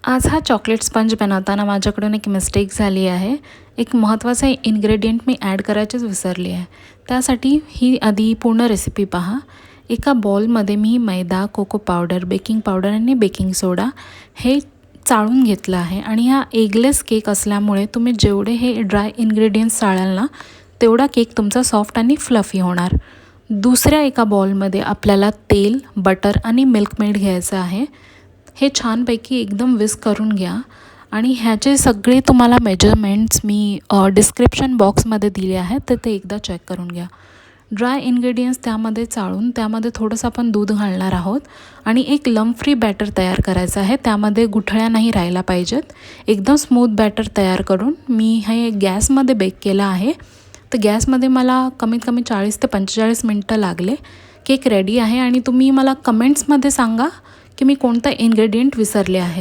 आज हा chocolate sponge बनवताना माझ्याकडून एक मिस्टेक झाली आहे. एक महत्त्वाचा इन्ग्रेडियंट मी ॲड करायचीच विसरली आहे. त्यासाठी ही आधी पूर्ण रेसिपी पहा. एका बॉलमध्ये मी मैदा, कोको पावडर, बेकिंग पावडर आणि बेकिंग सोडा हे चाळून घेतलं आहे आणि हा एगलेस केक असल्यामुळे तुम्ही जेवढे हे ड्राय इन्ग्रेडियंट्स चाळाल ना तेवढा केक तुमचा सॉफ्ट आणि फ्लफी होणार. दुसऱ्या एका बॉलमध्ये आपल्याला तेल, बटर आणि मिल्कमेड घ्यायचं आहे. हे छानपैकी एकदम विस्क करून घ्या आणि ह्याचे सगळे तुम्हाला मेजरमेंट्स मी डिस्क्रिप्शन बॉक्समध्ये दिले आहेत, तर ते एकदा चेक करून घ्या. ड्राय इन्ग्रेडियंट्स त्यामध्ये चाळून त्यामध्ये थोडंसं आपण दूध घालणार आहोत आणि एक लम्प फ्री बॅटर तयार करायचं आहे. त्यामध्ये गुठळ्या नाही राहायला पाहिजेत. एकदम स्मूथ बॅटर तयार करून मी हे गॅसमध्ये बेक केलं आहे. तर गॅसमध्ये मला कमीत कमी 40 ते 45 मिनटं लागले. केक रेडी आहे आणि तुम्ही मला कमेंट्समध्ये सांगा की मी कोणता इन्ग्रेडियंट विसरले आहे.